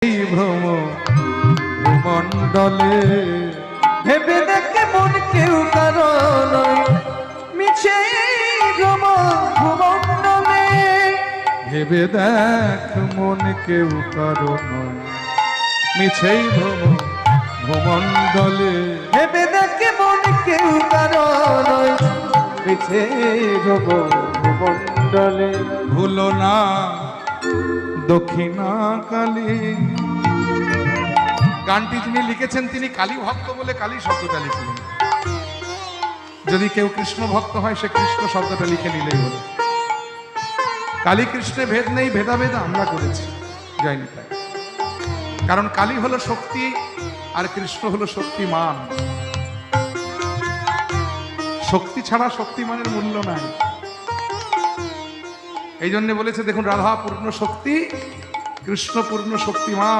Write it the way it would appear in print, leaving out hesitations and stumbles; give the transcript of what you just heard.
এই ভ্রম ভূমণ্ডলে ভেবে দেখে মন কেউ কারণ মিছে ভ্রম ভূমণ্ডলে। ভেবে দেখ মন কেউ কারো নয়, মিছেই ভ্রম ভূমণ্ডলে। ভেবে দেখে মন কেউ কারণ মিছে ভ্রম ভূমণ্ডলে। ভুলো না দক্ষিণা কালী। গানটি যিনি লিখেছেন তিনি কালী ভক্ত বলে কালী শব্দটা লিখলেন। যদি কেউ কৃষ্ণ ভক্ত হয় সে কৃষ্ণ শব্দটা লিখে নিলেই হলো। কালী কৃষ্ণে ভেদ নেই, ভেদাভেদ আমরা করেছি যাইনি তাই। কারণ কালী হলো শক্তি আর কৃষ্ণ হলো শক্তিমান। শক্তি ছাড়া শক্তিমানের মূল্য নাই। এই জন্য বলেছে দেখুন, রাধা পূর্ণ শক্তি, কৃষ্ণ পূর্ণ শক্তিমান।